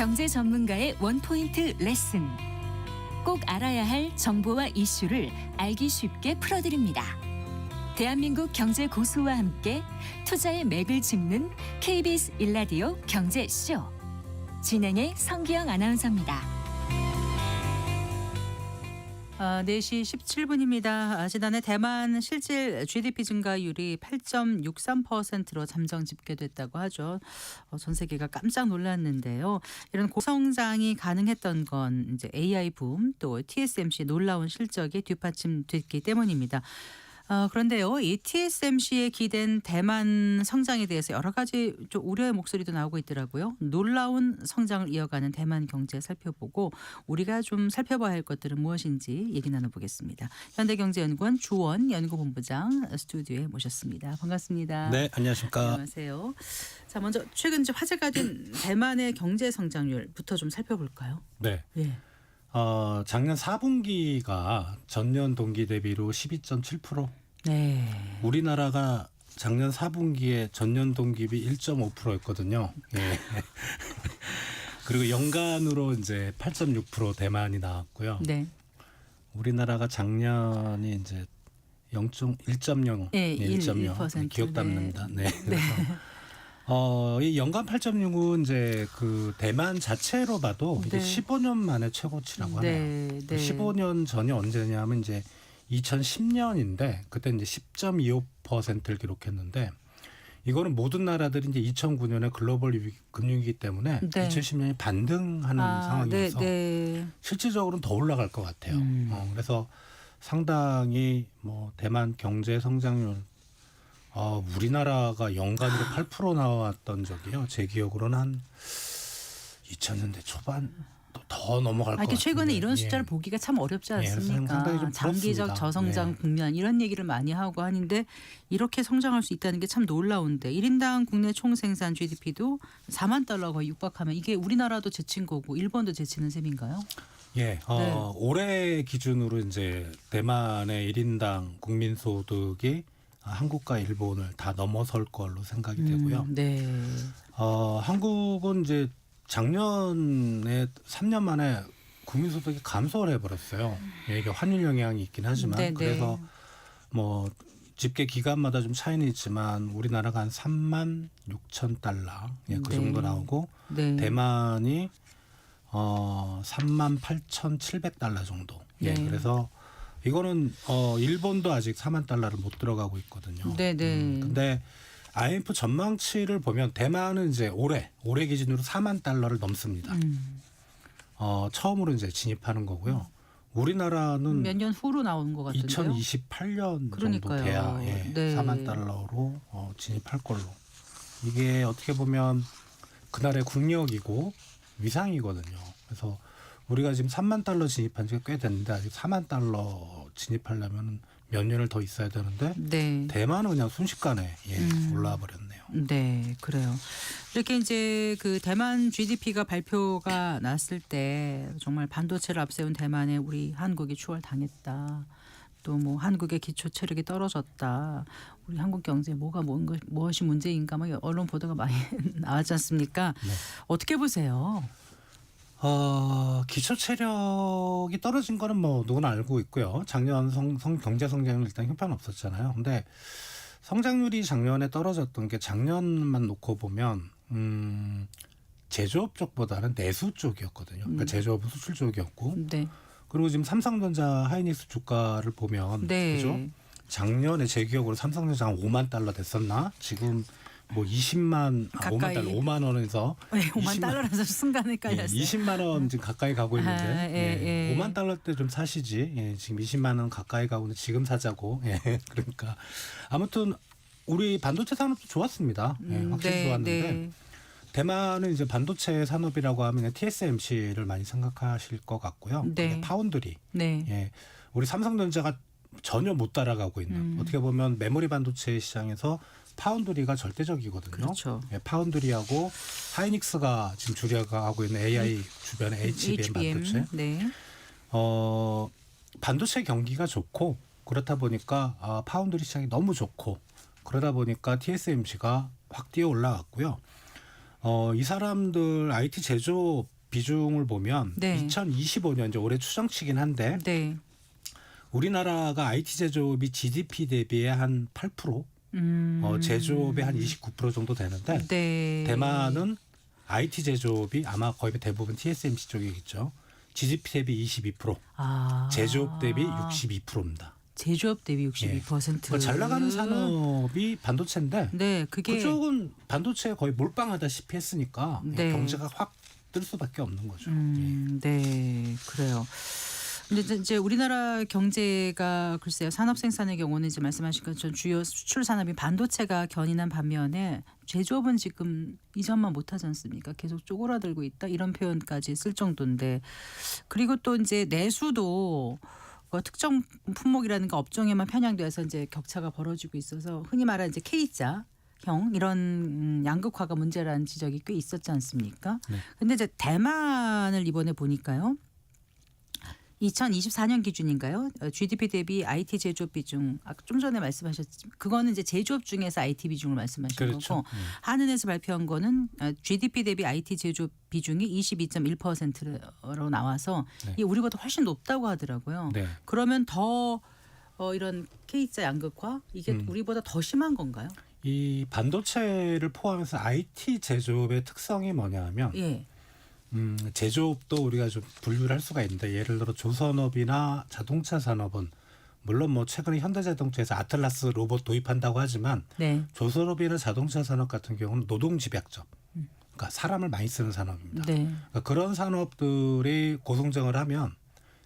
경제 전문가의 원포인트 레슨. 꼭 알아야 할 정보와 이슈를 알기 쉽게 풀어드립니다. 대한민국 경제 고수와 함께 투자의 맥을 짚는 KBS 1라디오 경제쇼. 진행의 성기영 아나운서입니다. 4시 17분입니다. 지난해 대만 실질 GDP 증가율이 8.63%로 잠정 집계됐다고 하죠. 전 세계가 깜짝 놀랐는데요. 이런 고성장이 가능했던 건 이제 AI 붐 또 TSMC의 놀라운 실적이 뒷받침됐기 때문입니다. 그런데요, 이 TSMC에 기댄 대만 성장에 대해서 여러 가지 좀 우려의 목소리도 나오고 있더라고요. 놀라운 성장을 이어가는 대만 경제 살펴보고 우리가 좀 살펴봐야 할 것들은 무엇인지 얘기 나눠보겠습니다. 현대경제연구원 주원 연구본부장 스튜디오에 모셨습니다. 반갑습니다. 네, 안녕하십니까. 안녕하세요. 자, 먼저 최근 좀 화제가 된 대만의 경제 성장률부터 좀 살펴볼까요? 네. 예. 작년 4분기가 전년 동기 대비로 12.7%. 네. 우리나라가 작년 4분기에 전년 동기비 1.5%였거든요. 예. 그리고 연간으로 이제 8.6% 대만이 나왔고요. 네. 우리나라가 작년이 이제 1.0. 예, 1.0. 기억 네. 남는다. 네. 네. 그래서 이 연간 8.6은 이제 그 대만 자체로 봐도 이게 네. 15년 만에 최고치라고 하네요. 네, 네. 15년 15년 전이 언제냐면 이제 2010년인데 그때 이제 10.25%를 기록했는데 이거는 모든 나라들이 이제 2009년에 글로벌 금융위기 때문에 네. 2010년이 반등하는 상황이어서 네. 실질적으로는 더 올라갈 것 같아요. 그래서 상당히 뭐 대만 경제 성장률 우리나라가 연간으로 8% 나왔던 적이요. 제 기억으로는 한 2000년대 초반 더 넘어갈 것 같은데. 최근에 이런 숫자를 보기가 참 어렵지 않습니까? 상당히 좀 장기적 부럽습니다. 저성장 국면 이런 얘기를 많이 하고 하는데 이렇게 성장할 수 있다는 게 참 놀라운데 1인당 국내 총생산 GDP도 4만 달러 거의 육박하면 이게 우리나라도 제친 거고 일본도 제치는 셈인가요? 예, 네. 올해 기준으로 이제 대만의 1인당 국민소득이 한국과 일본을 다 넘어설 걸로 생각이 되고요. 네. 한국은 이제 작년에 3년 만에 국민소득이 감소를 해버렸어요. 예, 이게 환율 영향이 있긴 하지만 네, 그래서 네. 뭐 집계 기간마다 좀 차이는 있지만 우리나라가 한 3만 6천 달러 예, 그 네. 정도 나오고 네. 대만이 3만 8천 7백 달러 정도. 예, 네. 그래서 이거는 일본도 아직 4만 달러를 못 들어가고 있거든요. 네, 네. 근데 IMF 전망치를 보면 대만은 이제 올해 기준으로 4만 달러를 넘습니다. 처음으로 이제 진입하는 거고요. 우리나라는 몇 년 후로 나오는 것 같은데요. 2028년 그러니까요. 정도 돼야 예, 네. 4만 달러로 진입할 걸로. 이게 어떻게 보면 그날의 국력이고 위상이거든요. 그래서 우리가 지금 3만 달러 진입한 지가 꽤 됐는데 아직 4만 달러 진입하려면 몇 년을 더 있어야 되는데 네. 대만은 그냥 순식간에 올라와 버렸네요. 네, 그래요. 이렇게 이제 그 대만 GDP가 발표가 났을 때 정말 반도체를 앞세운 대만에 우리 한국이 추월당했다. 또 뭐 한국의 기초 체력이 떨어졌다. 우리 한국 경제에 무엇이 문제인가 막 언론 보도가 많이 나왔지 않습니까? 네. 어떻게 보세요? 기초 체력이 떨어진 거는 뭐 누구나 알고 있고요. 작년 경제 성장률 일단 형편없었잖아요. 근데 성장률이 작년에 떨어졌던 게 작년만 놓고 보면 제조업 쪽보다는 내수 쪽이었거든요. 그러니까 제조업은 수출 쪽이었고. 네. 그리고 지금 삼성전자 하이닉스 주가를 보면 네. 그죠? 작년에 제 기억으로 삼성전자 한 5만 달러 됐었나? 지금 뭐 5만 달러, 5만 원에서 네, 5만 달러라서 순간 헷갈렸어요. 20만 원 지금 가까이 가고 있는데 예. 5만 달러 때 좀 사시지. 예, 지금 20만 원 가까이 가고 있는데 지금 사자고. 예, 그러니까 아무튼 우리 반도체 산업도 좋았습니다. 예, 확실히 좋았는데 네. 대만은 이제 반도체 산업이라고 하면 TSMC를 많이 생각하실 것 같고요. 네. 파운드리. 네. 예, 우리 삼성전자가 전혀 못 따라가고 있는 어떻게 보면 메모리 반도체 시장에서 파운드리가 절대적이거든요. 그렇죠. 예, 파운드리하고 하이닉스가 지금 주력하고 있는 AI 주변의 HBM 반도체. 네. 반도체 경기가 좋고 그렇다 보니까 파운드리 시장이 너무 좋고 그러다 보니까 TSMC가 확 뛰어 올라갔고요. 이 사람들 IT 제조업 비중을 보면 네. 2025년 이제 올해 추정치긴 한데 네. 우리나라가 IT 제조업이 GDP 대비에 한 8%, 제조업의 한 29% 정도 되는데 네. 대만은 IT 제조업이 아마 거의 대부분 TSMC 쪽이겠죠. GDP 대비 22%, 제조업 대비 62%입니다. 제조업 대비 62%. 잘 나가는 산업이 반도체인데 네, 그게 그쪽은 반도체에 거의 몰빵하다시피 했으니까 네. 경제가 확 뜰 수밖에 없는 거죠. 네, 그래요. 근데 이제 우리나라 경제가 글쎄요, 산업 생산의 경우는 이제 말씀하신 것처럼 주요 수출 산업이 반도체가 견인한 반면에 제조업은 지금 이전만 못하지 않습니까? 계속 쪼그라들고 있다 이런 표현까지 쓸 정도인데, 그리고 또 이제 내수도 특정 품목이라든가 업종에만 편향돼서 이제 격차가 벌어지고 있어서 흔히 말하는 이제 K자 형 이런 양극화가 문제라는 지적이 꽤 있었지 않습니까? 네. 근데 이제 대만을 이번에 보니까요. 2024년 기준인가요? GDP 대비 IT 제조업 비중 아까 좀 전에 말씀하셨지만 그거는 이제 제조업 중에서 IT 비중을 말씀하신 그렇죠. 거고 한은에서 발표한 거는 GDP 대비 IT 제조업 비중이 22.1%로 나와서 네. 이게 우리보다 훨씬 높다고 하더라고요. 네. 그러면 더 이런 K자 양극화 이게 음. 우리보다 더 심한 건가요? 이 반도체를 포함해서 IT 제조업의 특성이 뭐냐면 예. 제조업도 우리가 좀 분류를 할 수가 있는데 예를 들어 조선업이나 자동차 산업은 물론 뭐 최근에 현대자동차에서 아틀라스 로봇 도입한다고 하지만 네. 조선업이나 자동차 산업 같은 경우는 노동 집약적, 그러니까 사람을 많이 쓰는 산업입니다. 네. 그러니까 그런 산업들이 고성장을 하면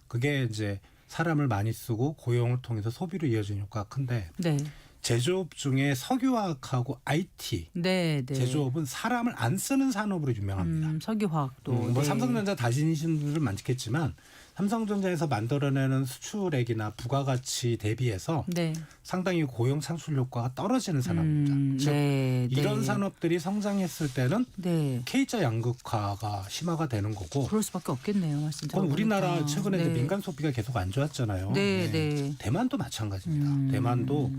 그게 이제 사람을 많이 쓰고 고용을 통해서 소비로 이어지는 효과가 큰데 네. 제조업 중에 석유화학하고 IT 네. 네. 제조업은 사람을 안 쓰는 산업으로 유명합니다. 석유화학도 뭐 네. 삼성전자 다니시는 분들은 많겠지만 삼성전자에서 만들어내는 수출액이나 부가가치 대비해서 네. 상당히 고용 창출 효과가 떨어지는 산업입니다. 즉 네. 이런 네. 산업들이 성장했을 때는 네. K자 양극화가 심화가 되는 거고 그럴 수밖에 없겠네요. 말씀 그럼 들어보니까. 우리나라 최근에 이제 네. 민간 소비가 계속 안 좋았잖아요. 네, 네. 대만도 마찬가지입니다. 대만도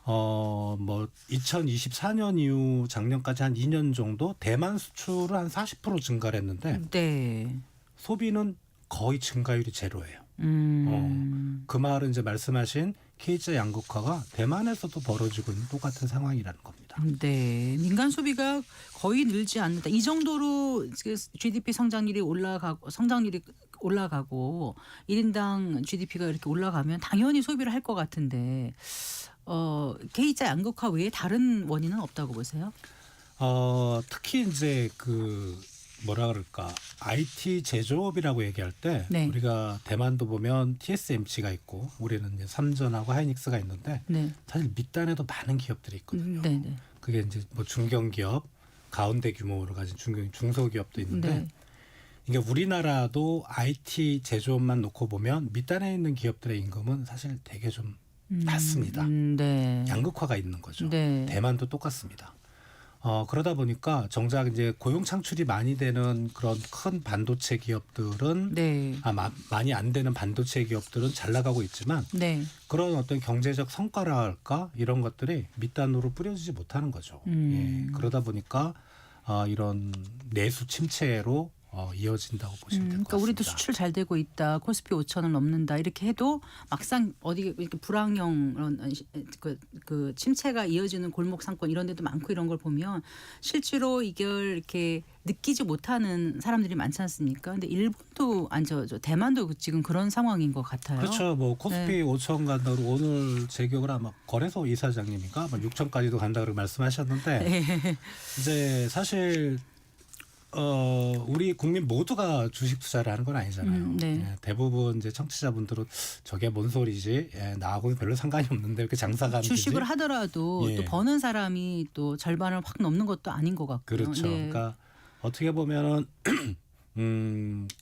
뭐 2024년 이후 작년까지 한 2년 정도 대만 수출을 한 40% 증가를 했는데 네. 소비는 거의 증가율이 제로예요. 그 말은 이제 말씀하신 K자 양극화가 대만에서도 벌어지고 있는 똑같은 상황이라는 겁니다. 네. 민간 소비가 거의 늘지 않는다. 이 정도로 GDP 성장률이 올라가고 1인당 GDP가 이렇게 올라가면 당연히 소비를 할 것 같은데 K자 양극화 외에 다른 원인은 없다고 보세요? 특히 이제 그 뭐라 그럴까 IT 제조업이라고 얘기할 때 네. 우리가 대만도 보면 TSMC가 있고 우리는 이제 삼전하고 하이닉스가 있는데 네. 사실 밑단에도 많은 기업들이 있거든요. 네, 네. 그게 이제 뭐 중견기업, 가운데 규모를 가진 중소기업도 있는데 네. 이게 우리나라도 IT 제조업만 놓고 보면 밑단에 있는 기업들의 임금은 사실 되게 좀 낮습니다. 네. 양극화가 있는 거죠. 네. 대만도 똑같습니다. 그러다 보니까 정작 이제 고용 창출이 많이 되는 그런 큰 반도체 기업들은 네. 많이 안 되는 반도체 기업들은 잘 나가고 있지만 네. 그런 어떤 경제적 성과랄까 이런 것들이 밑단으로 뿌려지지 못하는 거죠. 예, 그러다 보니까 이런 내수 침체로 이어진다고 보시면 될 것 그러니까 같습니다. 우리도 수출 잘 되고 있다. 코스피 5천을 넘는다. 이렇게 해도 막상 어디 이렇게 불황형 그 침체가 이어지는 골목 상권 이런 데도 많고 이런 걸 보면 실제로 이걸 이렇게 느끼지 못하는 사람들이 많지 않습니까? 근데 일본도 대만도 지금 그런 상황인 것 같아요. 그렇죠. 뭐 코스피 5천 간다고 오늘 제 기억으로 아마 거래소 이사장님인가 6천까지도 간다고 말씀하셨는데 네. 이제 사실 우리 국민 모두가 주식 투자를 하는 건 아니잖아요. 네. 예, 대부분 이제 청취자분들은 저게 뭔 소리지? 예, 나하고는 별로 상관이 없는데 이렇게 장사가 안 되지? 주식을 하더라도 예. 또 버는 사람이 또 절반을 확 넘는 것도 아닌 것 같고요. 그렇죠. 네. 그러니까 어떻게 보면은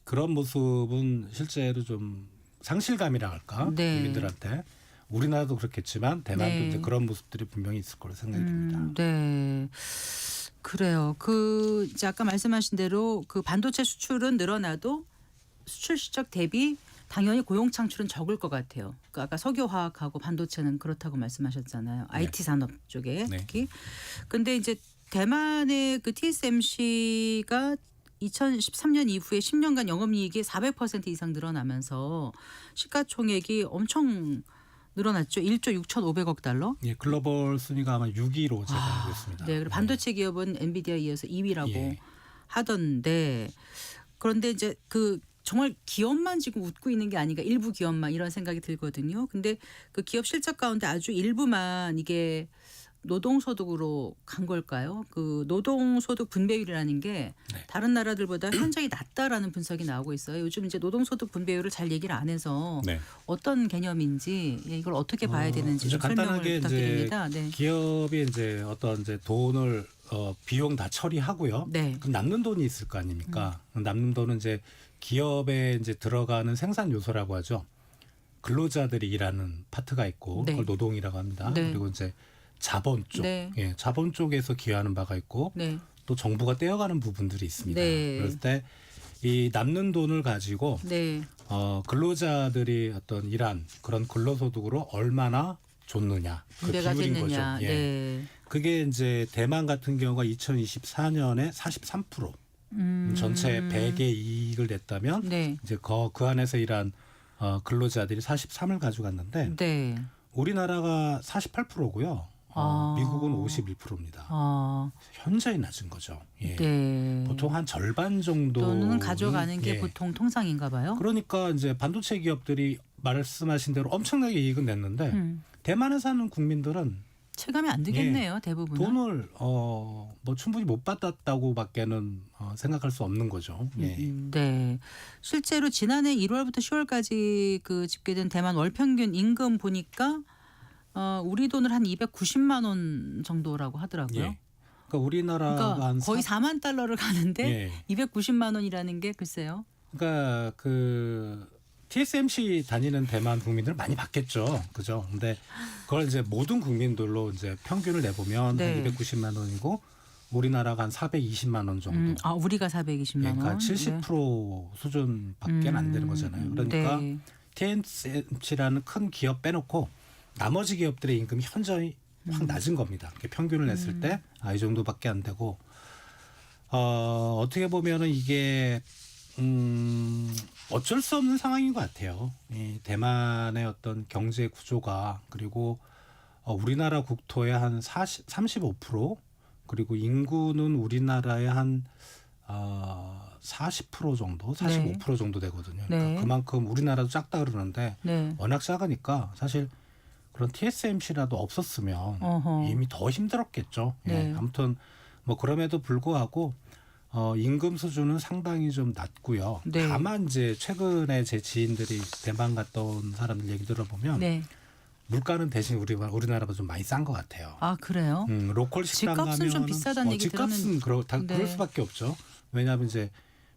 그런 모습은 실제로 좀 상실감이라 할까 네. 국민들한테 우리나라도 그렇겠지만 대만도 네. 이제 그런 모습들이 분명히 있을 거로 생각이 듭니다. 네. 그래요. 이제 아까 말씀하신 대로 그 반도체 수출은 늘어나도 수출 실적 대비 당연히 고용 창출은 적을 것 같아요. 그러니까 아까 석유화학하고 반도체는 그렇다고 말씀하셨잖아요. IT 산업 쪽에 네. 특히. 근데 이제 대만의 그 TSMC가 2013년 이후에 10년간 영업이익이 400% 이상 늘어나면서 시가총액이 엄청 늘어났죠. 1조 6,500억 달러. 예, 글로벌 순위가 아마 6위로 제가 알고 있습니다. 네, 그리고 반도체 기업은 엔비디아에 이어서 2위라고 예. 하던데 그런데 이제 그 정말 기업만 지금 웃고 있는 게 아닌가 일부 기업만 이런 생각이 들거든요. 근데 그 기업 실적 가운데 아주 일부만 이게 노동소득으로 간 걸까요? 그 노동소득 분배율이라는 게 네. 다른 나라들보다 현저히 낮다라는 분석이 나오고 있어요. 요즘 이제 노동소득 분배율을 잘 얘기를 안 해서 네. 어떤 개념인지 이걸 어떻게 봐야 되는지 이제 좀 설명을 간단하게 부탁드립니다. 이제 네. 기업이 이제 어떤 이제 돈을 비용 다 처리하고요. 네. 그럼 남는 돈이 있을 거 아닙니까? 남는 돈은 이제 기업에 이제 들어가는 생산 요소라고 하죠. 근로자들이 일하는 파트가 있고 네. 그걸 노동이라고 합니다. 네. 그리고 이제 자본 쪽, 네. 예, 자본 쪽에서 기여하는 바가 있고 네. 또 정부가 떼어가는 부분들이 있습니다. 네. 그럴 때 이 남는 돈을 가지고 네. 근로자들이 어떤 일한 그런 근로소득으로 얼마나 줬느냐 그 분배가 비율인 됐느냐. 거죠. 예. 네. 그게 이제 대만 같은 경우가 2024년에 43% 전체 100의 이익을 냈다면 네. 이제 그 안에서 일한 근로자들이 43을 가져갔는데 네. 우리나라가 48%고요. 아. 미국은 51%입니다. 아. 현저히 낮은 거죠. 예. 네. 보통 한 절반 정도 돈은 가져가는 게 보통 통상인가 봐요. 그러니까 이제 반도체 기업들이 말씀하신 대로 엄청나게 이익은 냈는데 대만에 사는 국민들은 체감이 안 되겠네요. 대부분. 돈을 뭐 충분히 못 받았다고밖에는 생각할 수 없는 거죠. 예. 네. 실제로 지난해 1월부터 10월까지 그 집계된 대만 월 평균 임금 보니까 우리 돈을 한 290만 원 정도라고 하더라고요. 예. 그러니까 우리나라가 그러니까 한 거의 4만 달러를 가는데 예. 290만 원이라는 게 글쎄요. 그러니까 그 TSMC 다니는 대만 국민들은 많이 받겠죠. 그죠? 근데 그걸 이제 모든 국민들로 이제 평균을 내보면 네. 한 290만 원이고 우리나라가 한 420만 원 정도. 우리가 420만 원. 그러니까 70% 수준밖에 안 되는 거잖아요. 그러니까 네. TSMC라는 큰 기업 빼놓고 나머지 기업들의 임금이 현저히 확 낮은 겁니다. 이렇게 평균을 냈을 때 이 정도밖에 안 되고 어떻게 보면은 이게 어쩔 수 없는 상황인 것 같아요. 이 대만의 어떤 경제 구조가 그리고 우리나라 국토의 한 35% 그리고 인구는 우리나라의 한 40% 정도, 45% 정도 되거든요. 그러니까 네. 그만큼 우리나라도 작다 그러는데 네. 워낙 작으니까 사실 그런 TSMC라도 없었으면 어허. 이미 더 힘들었겠죠. 네. 예, 아무튼 뭐 그럼에도 불구하고 임금 수준은 상당히 좀 낮고요. 네. 다만 이제 최근에 제 지인들이 대만 갔다 온 사람들 얘기 들어보면 네. 물가는 대신 우리나라보다 좀 많이 싼 것 같아요. 아, 그래요? 로컬 식당 집값은 가면 좀 비싸다는 얘기 집값은 그럴 네. 수밖에 없죠. 왜냐하면 이제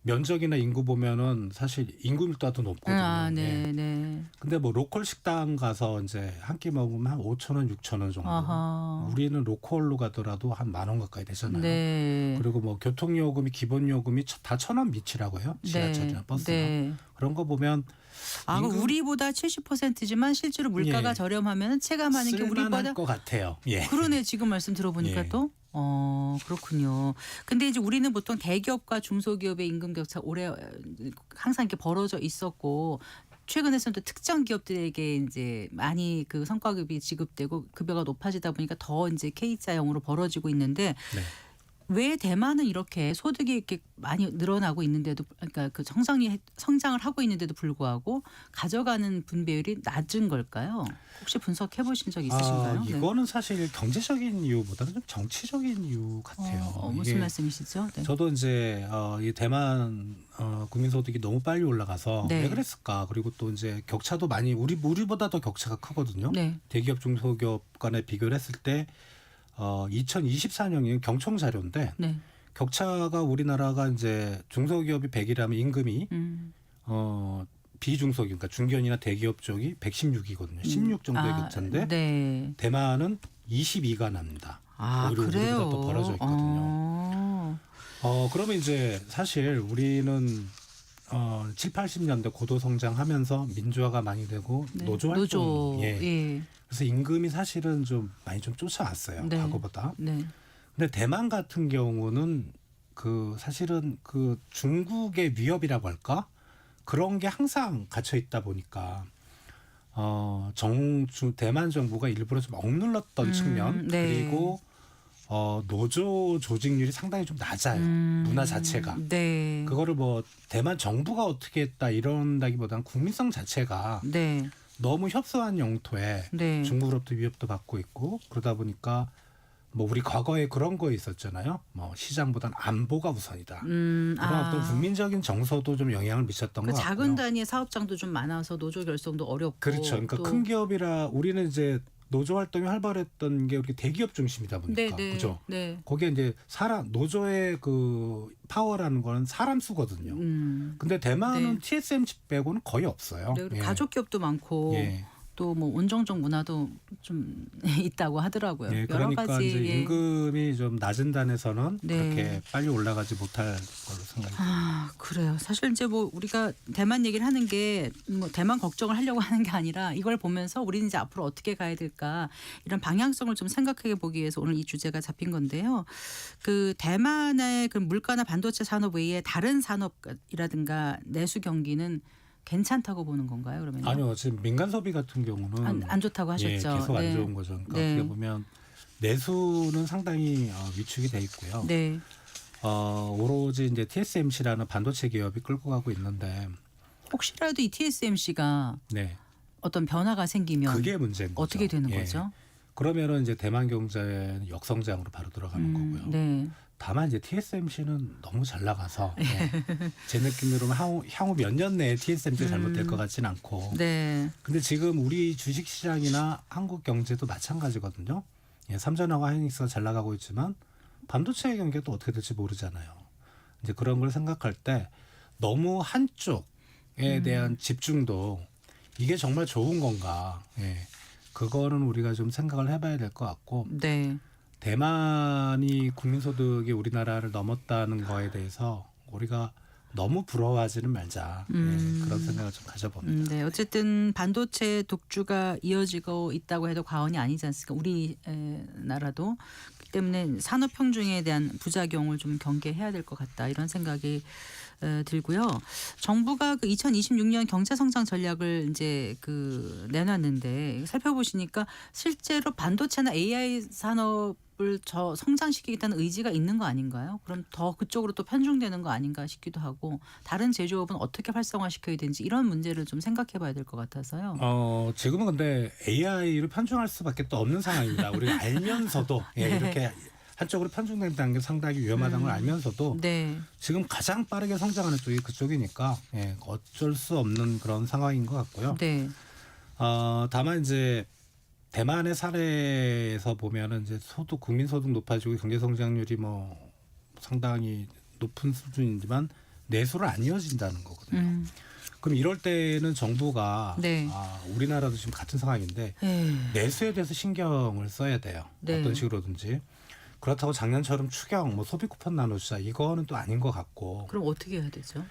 면적이나 인구 보면은 사실 인구 밀도가 더 높거든요. 아, 예. 네, 네. 근데 뭐 로컬 식당 가서 이제 한 끼 먹으면 한 5,000원, 6,000원 정도. 아하. 우리는 로컬로 가더라도 한 10,000원 가까이 되잖아요. 네. 그리고 뭐 교통요금이 기본 요금이 다 1,000원 밑이라고 해요. 지하철이나 버스나. 네. 그런 거 보면 그럼 우리보다 70%지만 실제로 물가가 예. 저렴하면 체감하는 게 쓸만할 우리보다 것 같아요. 예. 그러네. 지금 말씀 들어보니까 예. 또. 그렇군요. 근데 이제 우리는 보통 대기업과 중소기업의 임금 격차 오래 항상 이렇게 벌어져 있었고 최근에서는 또 특정 기업들에게 이제 많이 그 성과급이 지급되고 급여가 높아지다 보니까 더 이제 K자형으로 벌어지고 있는데 네. 왜 대만은 이렇게 소득이 이렇게 많이 늘어나고 있는데도 그러니까 그 성장을 하고 있는데도 불구하고 가져가는 분배율이 낮은 걸까요? 혹시 분석해 보신 적 있으신가요? 네. 이거는 사실 경제적인 이유보다는 좀 정치적인 이유 같아요. 무슨 이게 말씀이시죠? 네. 저도 이제 이 대만 국민 소득이 너무 빨리 올라가서 네. 왜 그랬을까? 그리고 또 이제 격차도 많이 우리보다 더 격차가 크거든요. 네. 대기업 중소기업 간에 비교를 했을 때 2024년이 경총 자료인데 네. 격차가 우리나라가 이제 중소기업이 100이라면 임금이 비중소기업 그러니까 중견이나 대기업 쪽이 116이거든요. 16 정도의 격차인데 네. 대만은 22가 납니다. 오히려 그래요. 우리보다 더 벌어져 있거든요. 그러면 이제 사실 우리는 7, 80년대 고도 성장하면서 민주화가 많이 되고 네. 노조 활동 노조. 예. 예. 그래서 임금이 사실은 좀 많이 좀 쫓아왔어요. 네. 과거보다. 네. 근데 대만 같은 경우는 사실은 중국의 위협이라고 할까? 그런 게 항상 갇혀 있다 보니까 대만 정부가 일부러 좀 억눌렀던 측면 네. 그리고 노조 조직률이 상당히 좀 낮아요. 문화 자체가. 네. 그거를 뭐 대만 정부가 어떻게 했다 이런다기보다는 국민성 자체가 네. 너무 협소한 영토에 네. 중국으로부터 위협도 받고 있고 그러다 보니까 뭐 우리 과거에 그런 거 있었잖아요. 뭐 시장보다는 안보가 우선이다. 그런 어떤 국민적인 정서도 좀 영향을 미쳤던 것 같고요. 작은 단위의 사업장도 좀 많아서 노조 결성도 어렵고. 그렇죠. 그러니까 또 큰 기업이라 우리는 이제 노조 활동이 활발했던 게 우리 대기업 중심이다 보니까 네, 그죠. 네. 거기에 이제 노조의 파워라는 거는 사람 수거든요. 근데 대만은 네. TSMC 빼고는 거의 없어요. 네, 그리고 예. 가족 기업도 많고 예. 또 뭐 온정적 문화도 좀 있다고 하더라고요. 예, 여러 그러니까 가지 이제 예. 임금이 좀 낮은 단에서는 네. 그렇게 빨리 올라가지 못할 걸로 생각이 듭니다. 그래요. 사실 이제 뭐 우리가 대만 얘기를 하는 게 뭐 대만 걱정을 하려고 하는 게 아니라 이걸 보면서 우리는 이제 앞으로 어떻게 가야 될까 이런 방향성을 좀 생각해 보기 위해서 오늘 이 주제가 잡힌 건데요. 대만의 물가나 반도체 산업 외에 다른 산업이라든가 내수 경기는 괜찮다고 보는 건가요? 그러면 아니요, 지금 민간 소비 같은 경우는 안 좋다고 하셨죠. 예, 계속 네. 안 좋은 거죠. 그러니까 네. 어떻게 보면 내수는 상당히 위축이 돼 있고요. 네. 오로지 이제 TSMC라는 반도체 기업이 끌고 가고 있는데, 혹시라도 이 TSMC가 네, 어떤 변화가 생기면 그게 문제인 거죠. 어떻게 되는 예. 거죠? 그러면은 이제 대만 경제는 역성장으로 바로 들어가는 거고요. 네. 다만 이제 TSMC는 너무 잘 나가서 제 느낌으로는 향후 몇 년 내에 TSMC가 잘못될 것 같지는 않고. 네. 근데 지금 우리 주식시장이나 한국 경제도 마찬가지거든요. 예, 삼전하고 하이닉스가 잘 나가고 있지만 반도체 경기가 또 어떻게 될지 모르잖아요. 이제 그런 걸 생각할 때 너무 한쪽에 대한 집중도 이게 정말 좋은 건가. 예, 그거는 우리가 좀 생각을 해봐야 될 것 같고. 네. 대만이 국민소득이 우리나라를 넘었다는 거에 대해서 우리가 너무 부러워하지는 말자. 예, 그런 생각을 좀 가져봅니다. 네, 어쨌든 반도체 독주가 이어지고 있다고 해도 과언이 아니지 않습니까? 우리 나라도 그렇기 때문에 산업 평중에 대한 부작용을 좀 경계해야 될 것 같다 이런 생각이 들고요. 정부가 2026년 경제 성장 전략을 이제 내놨는데 살펴보시니까 실제로 반도체나 AI 산업을 성장시키겠다는 의지가 있는 거 아닌가요? 그럼 더 그쪽으로 또 편중되는 거 아닌가 싶기도 하고 다른 제조업은 어떻게 활성화시켜야 되는지 이런 문제를 좀 생각해봐야 될 것 같아서요. 지금은 근데 AI를 편중할 수밖에 또 없는 상황입니다. 우리가 알면서도 예, 네. 이렇게 한쪽으로 편중된다는 게 상당히 위험하다는 걸 알면서도 네. 지금 가장 빠르게 성장하는 쪽이 그쪽이니까 예, 어쩔 수 없는 그런 상황인 것 같고요. 네. 다만 이제 대만의 사례에서 보면은 이제 국민 소득 높아지고 경제 성장률이 뭐 상당히 높은 수준이지만 내수를 안 이어진다는 거거든요. 그럼 이럴 때는 정부가 네. 우리나라도 지금 같은 상황인데 내수에 대해서 신경을 써야 돼요. 네. 어떤 식으로든지. 그렇다고 작년처럼 추경, 뭐 소비 쿠폰 나눠주자 이거는 또 아닌 것 같고. 그럼 어떻게 해야 되죠?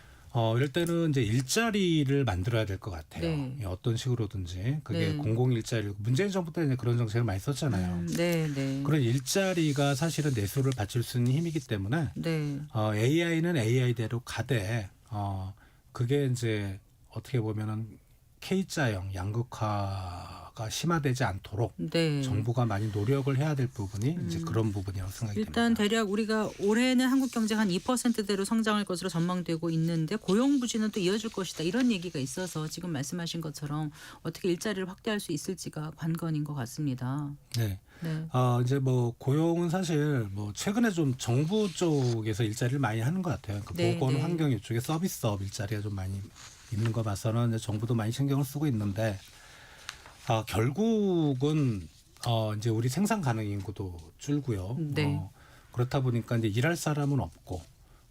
이럴 때는 이제 일자리를 만들어야 될 것 같아요. 네. 예, 어떤 식으로든지 그게 네. 공공 일자리. 문재인 정부 때 이제 그런 정책을 많이 썼잖아요. 네, 네. 그런 일자리가 사실은 내수를 받칠 수 있는 힘이기 때문에 네. AI는 AI대로 가되 그게 이제 어떻게 보면은 K자형 양극화가 심화되지 않도록 네. 정부가 많이 노력을 해야 될 부분이 이제 그런 부분이라고 생각이 일단 됩니다. 대략 우리가 올해는 한국 경제가 한 2%대로 성장할 것으로 전망되고 있는데 고용 부진은 또 이어질 것이다 이런 얘기가 있어서 지금 말씀하신 것처럼 어떻게 일자리를 확대할 수 있을지가 관건인 것 같습니다. 네. 네. 이제 뭐 고용은 사실 뭐 최근에 좀 정부 쪽에서 일자리를 많이 하는 것 같아요. 그러니까 네, 보건 네. 환경 이쪽에 서비스업 일자리가 좀 많이 있는 거 봐서는 이제 정부도 많이 신경을 쓰고 있는데 결국은 이제 우리 생산 가능 인구도 줄고요. 네. 그렇다 보니까 이제 일할 사람은 없고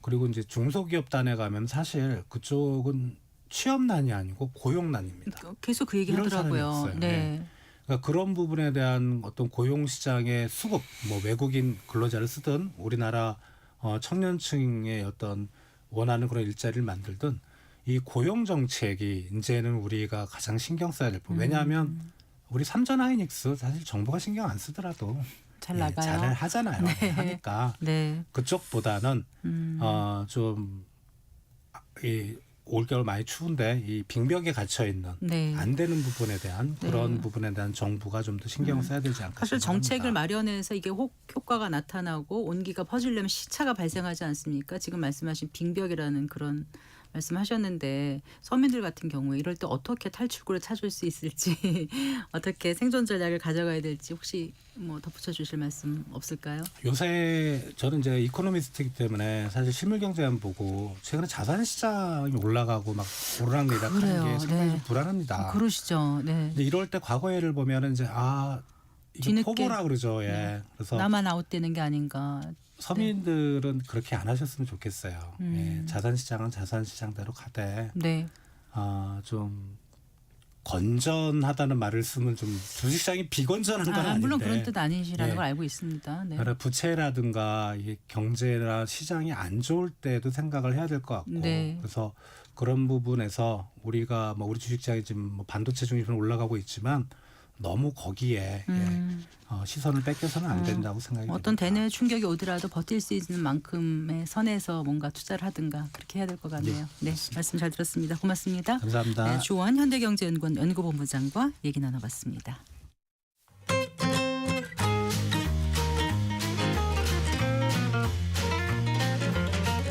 그리고 이제 중소기업 단에 가면 사실 그쪽은 취업난이 아니고 고용난입니다. 계속 그 얘기 이런 하더라고요. 사람이 없어요. 네. 그러니까 그런 부분에 대한 어떤 고용 시장의 수급, 뭐 외국인 근로자를 쓰든 우리나라 청년층의 어떤 원하는 그런 일자리를 만들든 이 고용 정책이 이제는 우리가 가장 신경 써야 될 부분. 왜냐하면 우리 삼전 하이닉스 사실 정부가 신경 안 쓰더라도 잘 나가요. 잘 하잖아요. 네. 하니까 네. 그쪽보다는 좀 이 올겨울 많이 추운데 이 빙벽에 갇혀 있는 네. 안 되는 부분에 대한 네. 그런 부분에 대한 정부가 좀 더 신경을 써야 되지 않을까 사실 정책을 생각합니다. 마련해서 이게 효과가 나타나고 온기가 퍼지려면 시차가 발생하지 않습니까? 지금 말씀하신 빙벽이라는 그런 말씀하셨는데 서민들 같은 경우에 이럴 때 어떻게 탈출구를 찾을 수 있을지 어떻게 생존 전략을 가져가야 될지 혹시 뭐 덧붙여 주실 말씀 없을까요? 요새 저는 이제 이코노미스트이기 때문에 사실 실물 경제만 보고 최근에 자산 시장이 올라가고 막 오르락내리락 하는 그래요. 게 상당히 네. 좀 불안합니다. 그러시죠. 네. 근데 이럴 때 과거 예를 보면은 이제 이게 뒤늦게. 포고라 그러죠. 예. 네. 그래서 나만 아웃되는 게 아닌가. 서민들은 그렇게 안 하셨으면 좋겠어요. 예. 자산 시장은 자산 시장대로 가되 네. 좀 건전하다는 말을 쓰면 좀 주식시장이 비건전한 건 아닌데. 물론 그런 뜻 아니시라는 네. 걸 알고 있습니다. 네. 그러나 부채라든가 이게 경제나 시장이 안 좋을 때도 생각을 해야 될 것 같고 네. 그래서 그런 부분에서 우리가 뭐 우리 주식시장이 지금 뭐 반도체 중심으로 올라가고 있지만 너무 거기에 시선을 뺏겨서는 안 된다고 생각이 어떤 듭니다. 대내 충격이 오더라도 버틸 수 있는 만큼의 선에서 뭔가 투자를 하든가 그렇게 해야 될 것 같네요. 네, 말씀 잘 들었습니다. 고맙습니다. 감사합니다. 네, 조원 현대경제연구원 연구본부장과 얘기 나눠봤습니다.